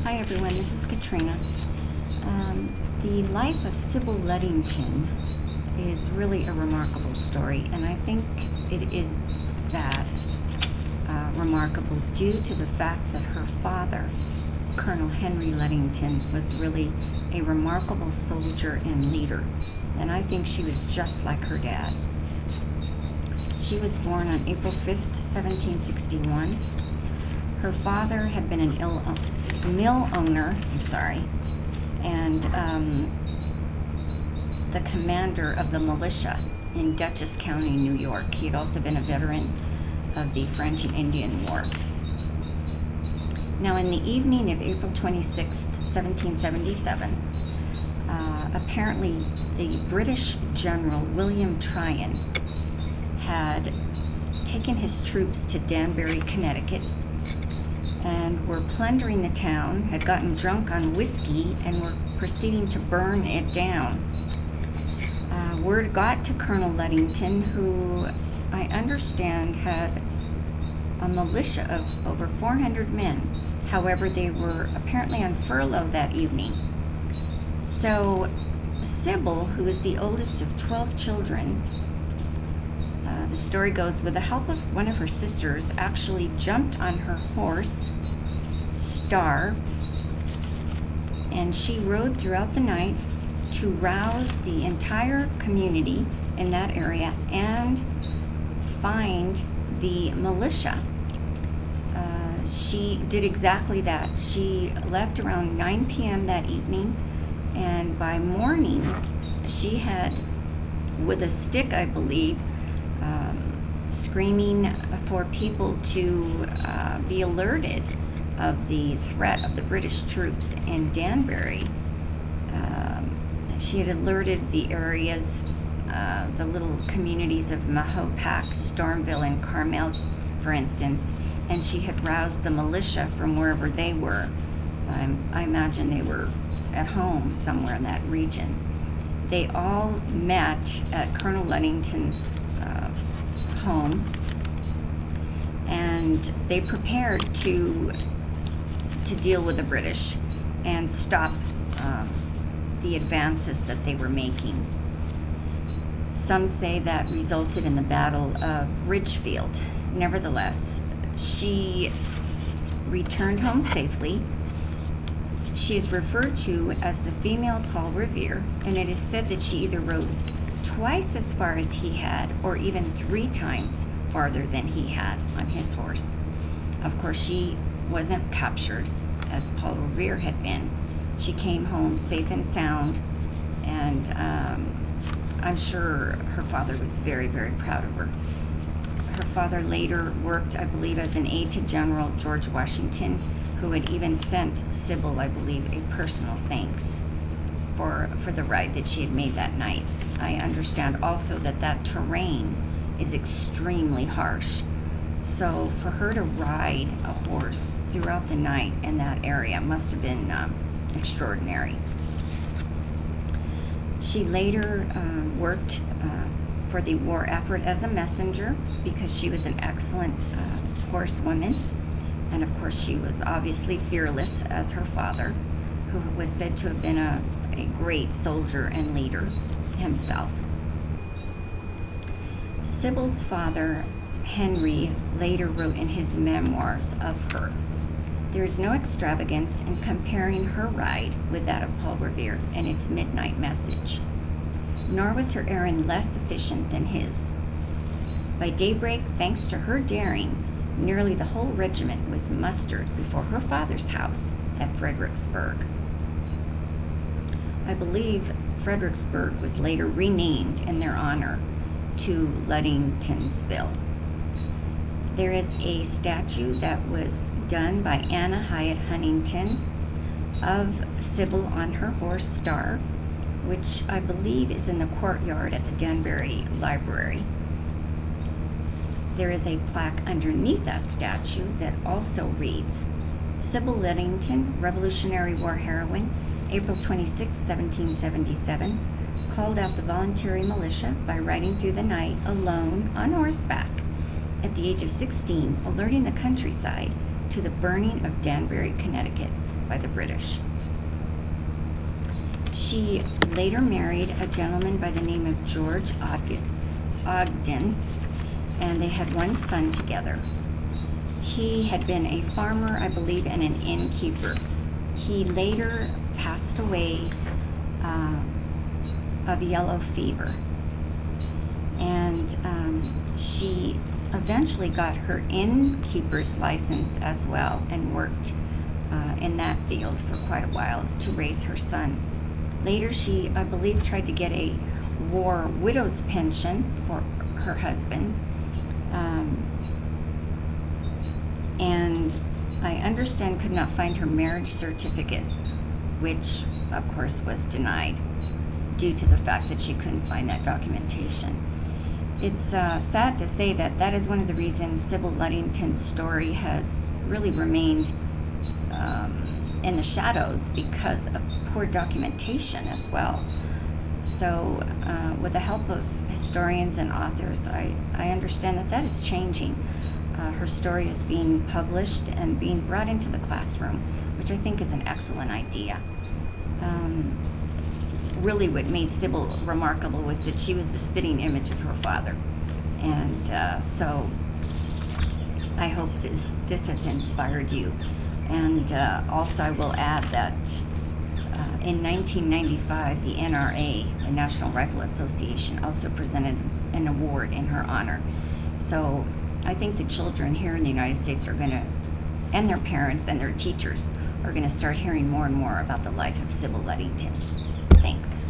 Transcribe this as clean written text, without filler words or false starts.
Hi everyone, this is Katrina. The life of Sybil Ludington is really a remarkable story, and I think it is that remarkable due to the fact that her father, Colonel Henry Ludington, was really a remarkable soldier and leader, and I think she was just like her dad. She was born on April 5th, 1761. Her father had been a mill owner, and the commander of the militia in Dutchess County, New York. He had also been a veteran of the French and Indian War. Now, in the evening of April 26th, 1777, apparently the British General William Tryon had taken his troops to Danbury, Connecticut, and were plundering the town, had gotten drunk on whiskey, and were proceeding to burn it down. Word got to Colonel Ludington, who I understand had a militia of over 400 men. However, they were apparently on furlough that evening. So Sybil, who is the oldest of 12 children, the story goes, with the help of one of her sisters, actually jumped on her horse, Star, and she rode throughout the night to rouse the entire community in that area and find the militia. She did exactly that. She left around 9 p.m. that evening, and by morning she had, with a stick, I believe, screaming for people to be alerted of the threat of the British troops in Danbury. She had alerted the areas, the little communities of Mahopac, Stormville, and Carmel, for instance, and she had roused the militia from wherever they were. I imagine they were at home somewhere in that region. They all met at Colonel Ludington's home, and they prepared to deal with the British and stop the advances that they were making. Some say that resulted in the Battle of Ridgefield. Nevertheless, she returned home safely. She is referred to as the female Paul Revere, and it is said that she either rode twice as far as he had, or even 3 times farther than he had on his horse. Of course, she wasn't captured as Paul Revere had been. She came home safe and sound, and I'm sure her father was very, very proud of her. Her father later worked, I believe, as an aide to General George Washington, who had even sent Sybil, I believe, a personal thanks for the ride that she had made that night. I understand also that terrain is extremely harsh. So for her to ride a horse throughout the night in that area must have been extraordinary. She later worked for the war effort as a messenger, because she was an excellent horsewoman. And of course, she was obviously fearless as her father, who was said to have been a great soldier and leader himself. Sybil's father, Henry, later wrote in his memoirs of her, "There is no extravagance in comparing her ride with that of Paul Revere and its midnight message, nor was her errand less efficient than his. By daybreak, thanks to her daring, nearly the whole regiment was mustered before her father's house at Fredericksburg." I believe Fredericksburg was later renamed in their honor to Ludingtonsville. There is a statue that was done by Anna Hyatt Huntington of Sybil on her horse Star, which I believe is in the courtyard at the Danbury Library. There is a plaque underneath that statue that also reads, "Sybil Ludington, Revolutionary War heroine, April 26, 1777, called out the voluntary militia by riding through the night alone on horseback at the age of 16, alerting the countryside to the burning of Danbury, Connecticut, by the British. She later married a gentleman by the name of George Ogden, and they had one son together. He had been a farmer, I believe, and an innkeeper. He later passed away of yellow fever, and she eventually got her innkeeper's license as well and worked in that field for quite a while to raise her son. Later, she, I believe, tried to get a war widow's pension for her husband, and I understand could not find her marriage certificate, which of course was denied due to the fact that she couldn't find that documentation. It's sad to say that that is one of the reasons Sybil Ludington's story has really remained in the shadows, because of poor documentation as well. So with the help of historians and authors, I understand that that is changing. Her story is being published and being brought into the classroom, which I think is an excellent idea. Really what made Sybil remarkable was that she was the spitting image of her father. And so I hope this has inspired you. And also I will add that in 1995, the NRA, the National Rifle Association, also presented an award in her honor. So I think the children here in the United States are going to, and their parents and their teachers, are going to start hearing more and more about the life of Sybil Ludington. Thanks.